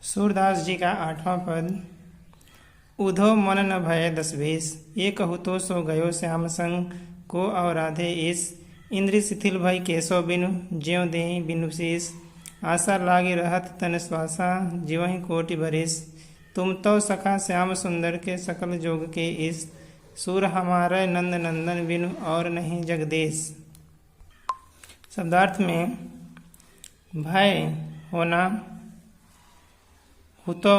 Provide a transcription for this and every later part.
सूरदास जी का 8वां पद। उधो मन न भय 10-20, ये कहू तो सो गयो श्याम संग, को अवराधे ईस। इंद्रि शिथिल भई केसो बिनु, ज्यों देहि बिनु शीस। आशा लागे रहत तन श्वासा, जीवहि कोटि बरिस। तुम तो सखा श्याम सुंदर के, सकल जोग के ईस। सूर हमारे नंद नंदन बिनु, और नहीं जगदीश। शब्दार्थ में भय होना, हुतो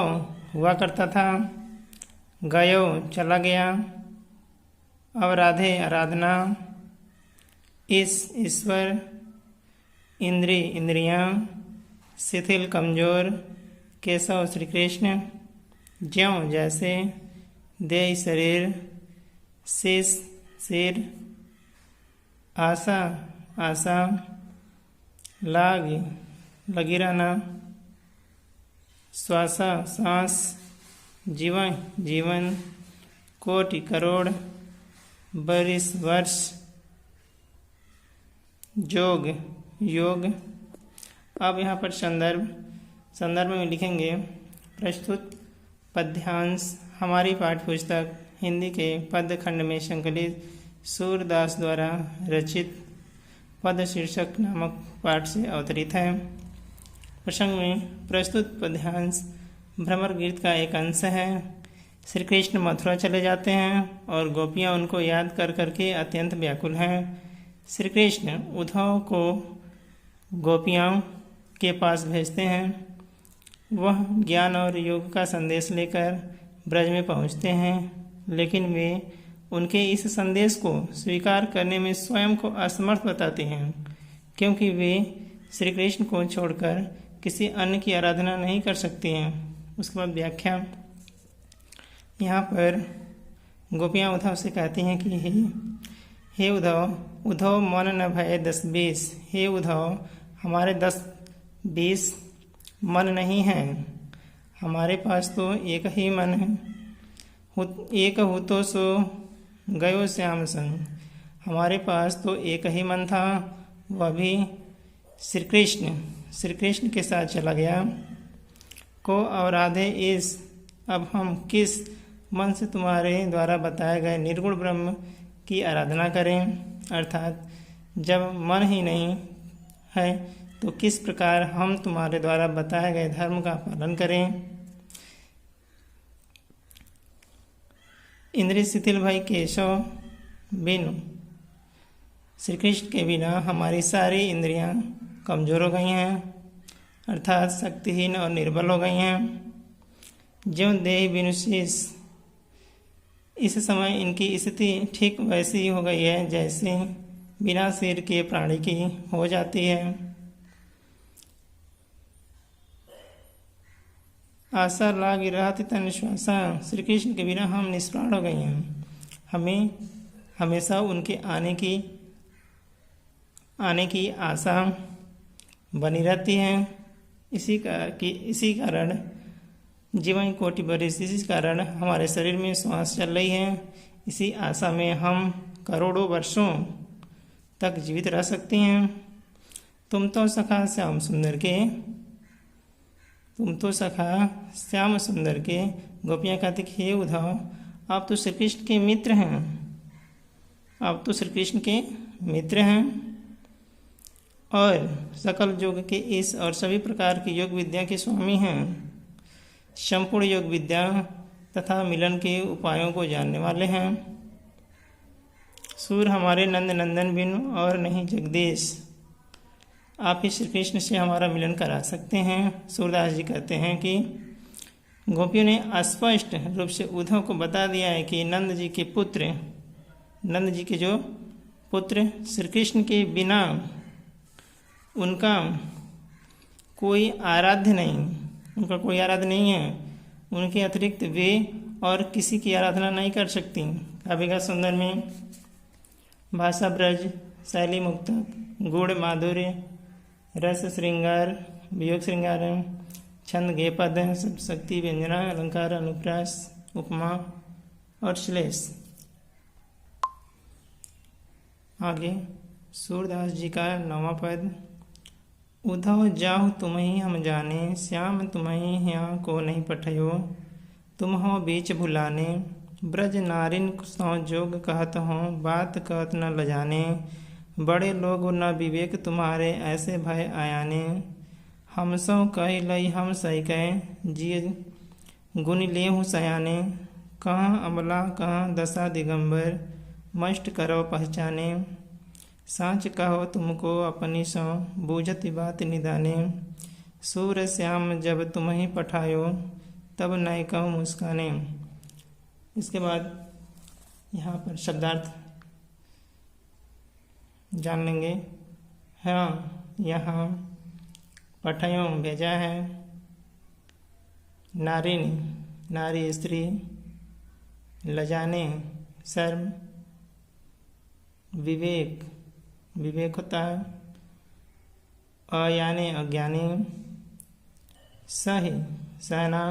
हुआ करता था, गयो चला गया, अवराधे आराधना, इस ईश्वर, इंद्री इंद्रियां, शिथिल कमजोर, केशव श्री कृष्ण, ज्यों जैसे, देह शरीर, शीश सिर, आशा आशा, लाग लगी रहना, श्वासा सांस, जीवन जीवन, कोटि करोड़, बरिस वर्ष, जोग योग। अब यहाँ पर संदर्भ में लिखेंगे प्रस्तुत पद्यांश हमारी पाठ्यपुस्तक हिंदी के पद खंड में संकलित सूरदास द्वारा रचित पद शीर्षक नामक पाठ से अवतरित है। प्रसंग में प्रस्तुत पद्यांश भ्रमर गीत का एक अंश है। श्री कृष्ण मथुरा चले जाते हैं और गोपियाँ उनको याद कर करके अत्यंत व्याकुल हैं। श्री कृष्ण उद्धव को गोपियाँ के पास भेजते हैं। वह ज्ञान और योग का संदेश लेकर ब्रज में पहुँचते हैं, लेकिन वे उनके इस संदेश को स्वीकार करने में स्वयं को असमर्थ बताते हैं, क्योंकि वे श्री कृष्ण को छोड़कर किसी अन्य की आराधना नहीं कर सकते हैं। उसके बाद व्याख्या। यहाँ पर गोपियाँ उद्धव से कहती हैं कि हे उद्धव मन न भय 10-20। हे उद्धव, हमारे 10-20 मन नहीं हैं, हमारे पास तो एक ही मन है। एक हो तो सो गयो श्याम संग, हमारे पास तो एक ही मन था, वह भी श्री कृष्ण के साथ चला गया। को अवराधे इस, अब हम किस मन से तुम्हारे द्वारा बताए गए निर्गुण ब्रह्म की आराधना करें। अर्थात जब मन ही नहीं है तो किस प्रकार हम तुम्हारे द्वारा बताए गए धर्म का पालन करें। इंद्रिय शिथिल भई केशव बिनु, श्री कृष्ण के बिना हमारी सारी इंद्रियां कमजोर हो गई हैं, अर्थात शक्तिहीन और निर्बल हो गई हैं। ज्यों देहि बिनु शीश, इस समय इनकी स्थिति ठीक वैसी हो गई है जैसे बिना सिर के प्राणी की हो जाती है। आशा लागी रहती तन श्वासा, श्री कृष्ण के बिना हम निष्प्राण हो गए हैं। हमें हमेशा उनके आने की आशा बनी रहती है। इसी कारण जीवन कोटि बरिस, इसी कारण हमारे शरीर में श्वास चल रही है। इसी आशा में हम करोड़ों वर्षों तक जीवित रह सकते हैं। तुम तो सखा श्याम सुंदर के, गोपियाँ कहती हे उद्धव, आप तो श्री कृष्ण के मित्र हैं, और सकल योग के इस और सभी प्रकार की योग विद्या के स्वामी हैं। संपूर्ण योग विद्या तथा मिलन के उपायों को जानने वाले हैं। सूर हमारे नंद नंदन बिनु, और नहीं जगदीश। आप ही श्री कृष्ण से हमारा मिलन करा सकते हैं। सूरदास जी कहते हैं कि गोपियों ने स्पष्ट रूप से उद्धव को बता दिया है कि नंद जी के जो पुत्र श्री कृष्ण के बिना उनका कोई आराध्य नहीं है। उनके अतिरिक्त वे और किसी की आराधना नहीं कर सकती। काव्य सुंदर में भाषा ब्रज, शैली मुक्तक, गुण माधुर्य, रस श्रृंगार, वियोग श्रृंगार, छंद गे पद, शक्ति व्यंजना, अलंकार, अनुप्रास, उपमा और श्लेष। आगे सूरदास जी का 9वां पद। उधव जाहु तुम्हि हम जाने, श्याम तुम्हि यहाँ को नहीं पठयो। तुम हो बीच भुलाने, ब्रज नारिन सौ जोग कहत हो, बात कहत न लजाने। बड़े लोग न विवेक तुम्हारे, ऐसे भय आयाने। हम सौ कही लई हम सही कहे, जिय गुण लेहु सयाने। कहाँ अमला कहाँ दशा दिगंबर, मष्ट करो पहचाने। सांच कहो तुमको अपनी सौ, बूझत बात निदाने। सूर श्याम जब तुम ही पठायो, तब नय कहो मुस्काने। इसके बाद यहाँ पर शब्दार्थ जान लेंगे। हाँ, यहाँ पठायो भेजा है, नारिन नारी स्त्री, लजाने शर्म, विवेक विवेक होता है, अयाने अज्ञानी, सही सहना,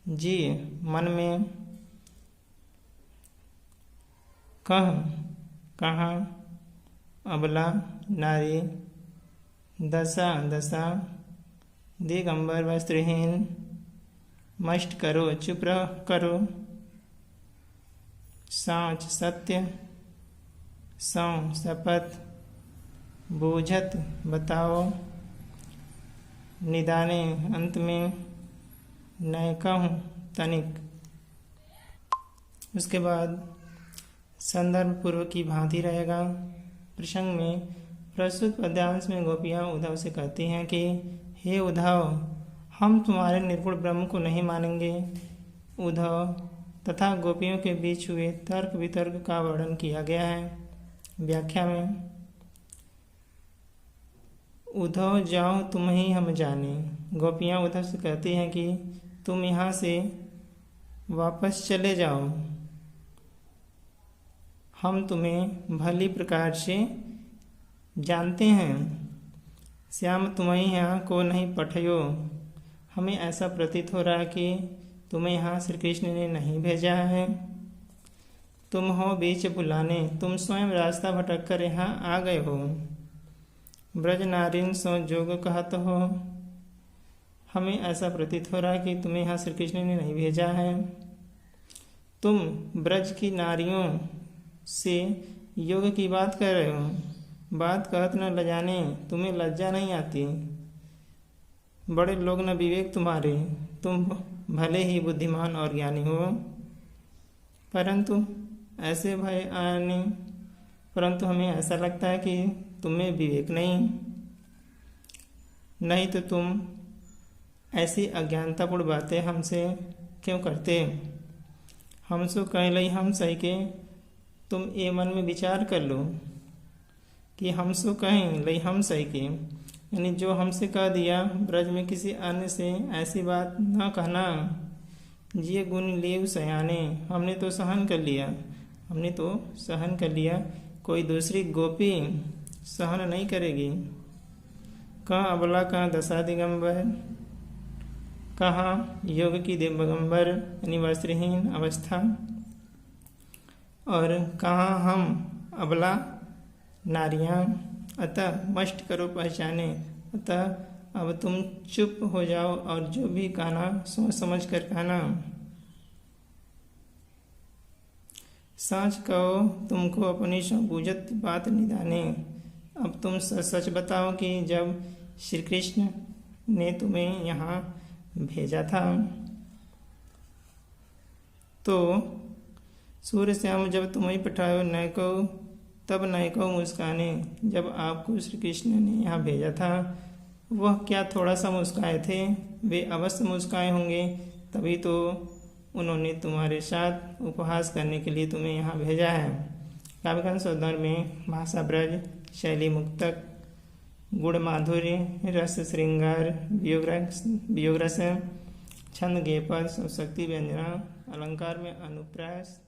जी मन में, कह कहाँ, अबला नारी, दशा दशा, दिगंबर वस्त्रहीन, मष्ट करो चुप करो, सांच सत्य, सौ शपथ, बूझत बताओ, निदाने अंत में, नय कहूँ तनिक। उसके बाद संदर्भ पूर्व की भांति रहेगा। प्रसंग में प्रस्तुत पद्यांश में गोपियाँ उद्धव से कहती हैं कि हे उद्धव, हम तुम्हारे निर्गुण ब्रह्म को नहीं मानेंगे। उद्धव तथा गोपियों के बीच हुए तर्क वितर्क का वर्णन किया गया है। व्याख्या में उद्धव जाओ तुम ही हम जाने। गोपियाँ उद्धव से कहती हैं कि तुम यहाँ से वापस चले जाओ, हम तुम्हें भली प्रकार से जानते हैं। श्याम तुम्हें यहाँ को नहीं पठयो, हमें ऐसा प्रतीत हो रहा है कि तुम्हें यहाँ श्री कृष्ण ने नहीं भेजा है। तुम हो बीच बुलाने, तुम स्वयं रास्ता भटक कर यहाँ आ गए हो। ब्रज नारिन सो जोग कहत हो, हमें ऐसा प्रतीत हो रहा है कि तुम्हें यहाँ श्री कृष्ण ने नहीं भेजा है। तुम ब्रज की नारियों से योग की बात कर रहे हो, बात कहत न लजाने, तुम्हें लज्जा नहीं आती। बड़े लोग न विवेक तुम्हारे, तुम भले ही बुद्धिमान और ज्ञानी हो, परंतु ऐसे भय आने, परंतु हमें ऐसा लगता है कि तुम्हें विवेक नहीं तो तुम ऐसी अज्ञानतापूर्ण बातें हमसे क्यों करते। हम सो कह लई हम सही के, तुम ये मन में विचार कर लो कि हम सो कहें लई हम सही के, यानी जो हमसे कह दिया, ब्रज में किसी अन्य से ऐसी बात न कहना। जिये गुण लेव सयाने, हमने तो सहन कर लिया, कोई दूसरी गोपी सहन नहीं करेगी। कहाँ अबला कहाँ दशा दिगंबर, कहाँ योग की दिगंबर यानी वस्त्रहीन अवस्था, और कहाँ हम अबला नारियाँ। अतः मष्ट करो पहचाने, अतः अब तुम चुप हो जाओ और जो भी कहना सोच समझ कर कहना। सांच कहो तुमको अपनी बूझत बात निदाने, अब तुम सच बताओ कि जब श्री कृष्ण ने तुम्हें यहाँ भेजा था तो सूर्य श्याम जब तुम्हें पठायो नय को, तब नय को मुस्काने। जब आपको श्री कृष्ण ने यहाँ भेजा था वह क्या थोड़ा सा मुस्काए थे, वे अवश्य मुस्काए होंगे, तभी तो उन्होंने तुम्हारे साथ उपहास करने के लिए तुम्हें यहाँ भेजा है। काव्यकांड सौंदर्य में भाषा ब्रज, शैली मुक्तक, गुण माधुर्य, रस श्रृंगार, वियोग रस, छंद गेय पद, शक्ति व्यंजना, अलंकार में अनुप्रास,